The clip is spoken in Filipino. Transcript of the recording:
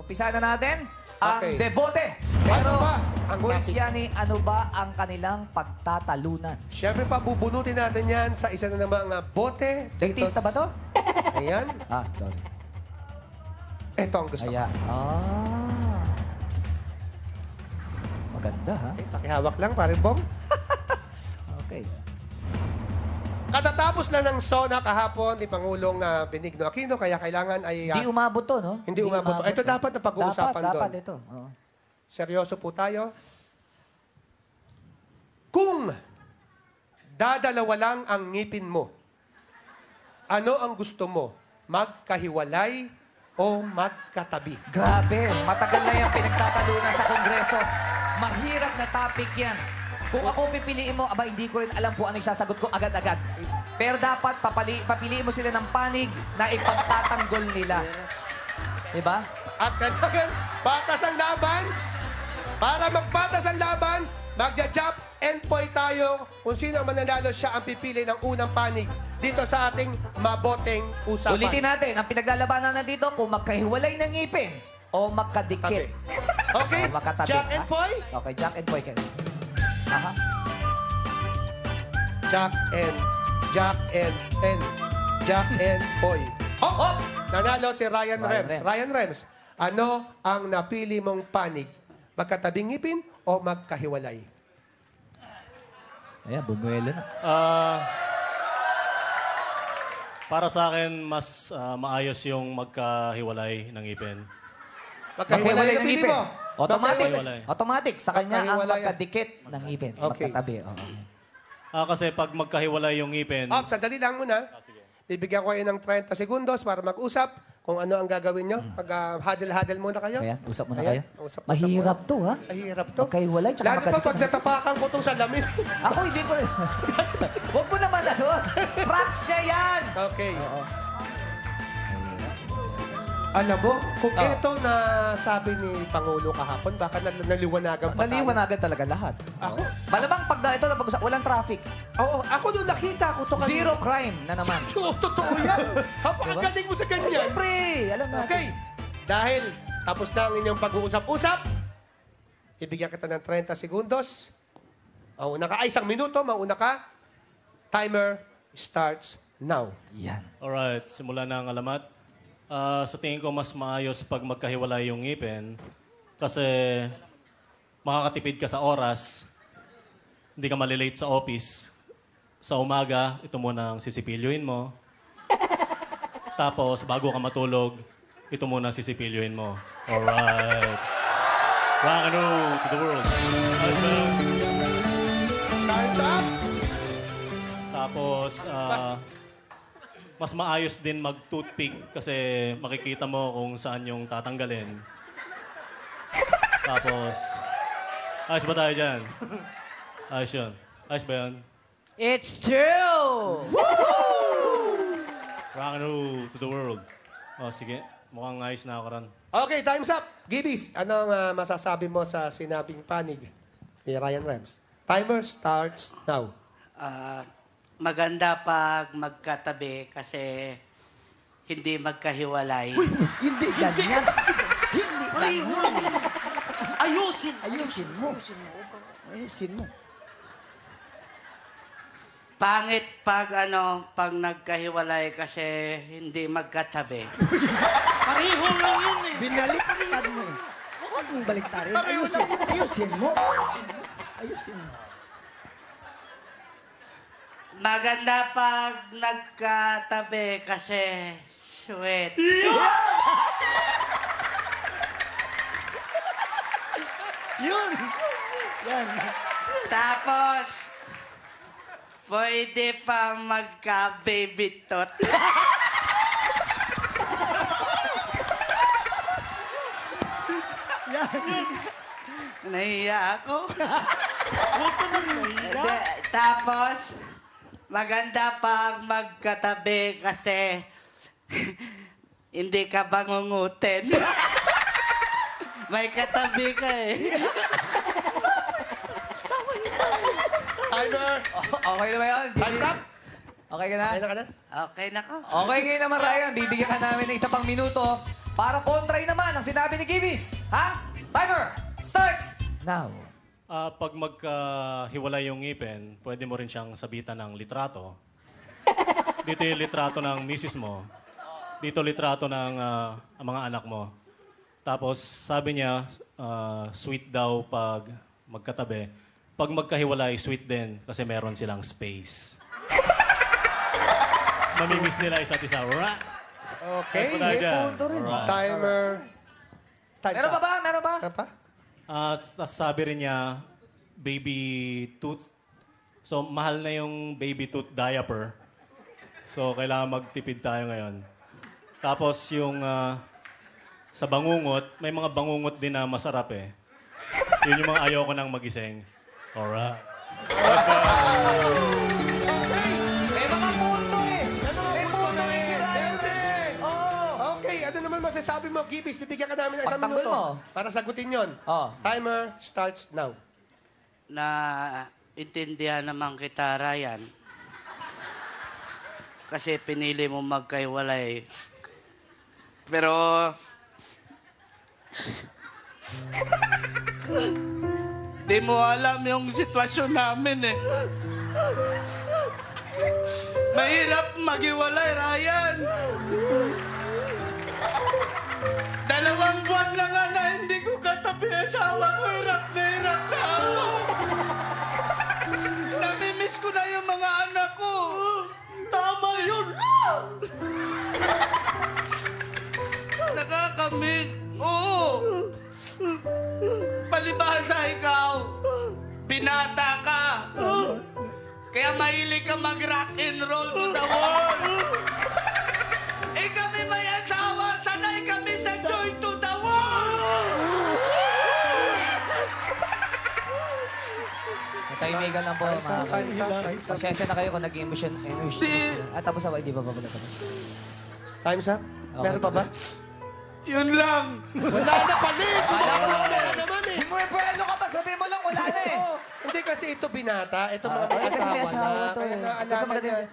Umpisa na natin ang Okay. debote. Pero, Ano ba ang Boys topic? Yani, ano ba ang kanilang pagtatalunan? Siyempre pa, bubunutin natin yan sa isa na namang bote. Dentista ba to? Ayan. Ah, sorry. Ito ang gusto ko. Ayan. Ah. Maganda, ha? Okay, pakihawak lang, parin Bong. Okay. Katatapos lang ng SONA kahapon ni Pangulong Benigno Aquino, kaya kailangan ay... Hindi umabot to, no? Hindi umabot. Ito dapat na pag-uusapan doon. Dapat ito. Oo. Seryoso po tayo. Kung dadalawa lang ang ngipin mo, ano ang gusto mo? Magkahiwalay o magkatabi? Grabe, matagal na yan pinagtatalunan sa Kongreso. Mahirap na topic yan. Kung ako pipiliin mo, aba, hindi ko rin alam kung ano yung sasagot ko agad-agad. Pero dapat papiliin mo sila ng panig na ipagtatanggol nila. Diba? At kailangan, batas ang laban. Para magpatas ang laban, magja-jump and point tayo. Kung sino ang mananalo, siya ang pipili ng unang panig dito sa ating maboteng usapan. Ulitin natin, ang pinaglalabanan na dito, kung magkahiwalay ng ngipin o magkadikit. Okay? O magkatabi. Jack and ha? Poy? Okay, Jack and Poy. Aha. Jack and Poy. Oh! Nanalo si Ryan Ryan Rems. Rems. Ryan Rems, ano ang napili mong panig? Magkatabing ngipin o magkahiwalay? Ayan, bumuelo na. Para sa akin, mas maayos yung magkahiwalay ng ngipin. Magkahiwalay ang napili mo? Automatic. Magkahiwalay. Automatic. Sa kanya ang Magkahiwalay. magkadikit ng ngipin. Okay. Magkatabi. Oo. Kasi pag magkahiwalay yung ngipin, Sandali lang muna. sige. Bibigyan ko kayo ng 30 segundos para mag-usap kung ano ang gagawin nyo. Mag-huddle-huddle muna kayo. Ayan, usap muna Ayan, kayo. usap Mahirap muna. to, ha? Mahirap to. Magkahiwalay, tsaka Lalo pa magkadikit. pag natapakan ko itong salamin. Ako, hindi ko rin. Huwag mo naman ano. Props niya yan. Okay. Oo. Alam mo, kung Oh. ito na sabi ni Pangulo kahapon, baka naliwanagan pa tayo. Naliwanagan talaga lahat. Ako? Malamang pag ito na pag-usap, walang traffic. Oo, ako nung nakita ko ito kanina. Zero crime na naman. Totoo yan. Napakagaling mo sa ganyan. Siyempre, alam natin. Okay. Dahil tapos na ang inyong pag-uusap-usap, ibigyan kita ng 30 segundos. Mauna ka. Ay, 1 minuto. Mauna ka. Timer starts now. Yan. alright, simula na ang alamat. Sa tingin ko, mas maayos pag magkahiwalay yung ngipin kasi makakatipid ka sa oras, hindi ka malilate sa office. Sa umaga, ito muna ang sisipilyoin mo. Tapos, bago ka matulog, ito muna ang sisipilyoin mo. Alright. Rock and roll to the world. Ayos ba yun? Time's up. Tapos, mas maayos din mag-toothpick kasi makikita mo kung saan yung tatanggalin. Tapos, ayos ba tayo dyan? Ayos yun. Ayos ba yun? It's true! Rock and roll to the world. Sige. Mukhang ayos na ako ron. Okay, time's up. Gibis, anong masasabi mo sa sinabing panig ni Ryan Rems? Timer starts now. Maganda pag magkatabi kasi hindi magkahiwalay. Hindi ganyan. Hindi ganyan. Ayusin! Ayusin mo. Ayusin mo. Pangit pag pag nagkahiwalay kasi hindi magkatabi. Pareho lang yun eh. Binaliktad mo eh. Huwag mong baliktarin. Ayusin mo. Ayusin mo. Maganda pag nagkatabi kasi sweat. Yun. Yan. Tapos, pwede pa magka-baby tot. Nahiya ako. Tapos, maganda pag magkatabi kasi hindi ka bangungutin. May katabi ka eh. Timer. Okay na ba yun? Time's up. Okay ka na? Okay na ka na? Okay na ko. Okay ngayon naman, Ryan. Bibigyan ka namin ng isa pang minuto para kontray naman ang sinabi ni Gibis. Ha? Timer starts now. Pag magkahiwalay yung ngipin, pwede mo rin siyang sabitan ng litrato. Dito yung litrato ng misis mo. Dito litrato ng ang mga anak mo. Tapos sabi niya, sweet daw pag magkatabi. Pag magkahiwalay, sweet din kasi meron silang space. Mamimiss nila isa't isa. Right? Okay. Tayo dyan. punto rin. Alright. Timer. Time's Meron pa up. ba? Meron pa? Meron pa? Tas sabi rin niya, baby tooth. So, mahal na yung baby tooth diaper. So, kailangan magtipid tayo ngayon. Tapos yung sa bangungot, may mga bangungot din na masarap eh. Yun yung mga ayoko nang magising. Alright. May mga punto eh. May punto eh si Ryan. Meron din. Oo. Okay, ano naman masasabi mo, Gibis? Bibigyan ka namin ng isang Pagtanggol minuto mo. para sagutin yon. Oh. Timer starts now. Na intindihan naman kita, Ryan. Kasi pinili mo magkaiwalay. Pero... Di mo alam yung sitwasyon namin eh. Mahirap maghiwalay, Ryan. 2 buwan na nga na hindi ko katabi asawa ko. Hirap na ako. Namimiss ko na yung mga anak ko. Tama yun lang. Nakakamiss. Oo. Palibhasa ikaw. Binata ka. Kaya mahilig ka mag-rock and roll to the world. Eh kami may asawa. Sanay kami sa joy to the world. Tahimikan lang po, mga Time's up. Time's up. Pasensya na kayo kung nag-emotion. At tapos ako, hindi pa babalik ako. Time's up. Meron pa ba? Yun lang. Wala na palit! Wala naman eh. Himwepwelo ka ba? Sabi mo lang, wala na eh. Oo. Hindi kasi ito binata. Ito mga kasi may asawa asawa na. to Kaya eh. naalala Kasi maganda niya. yun.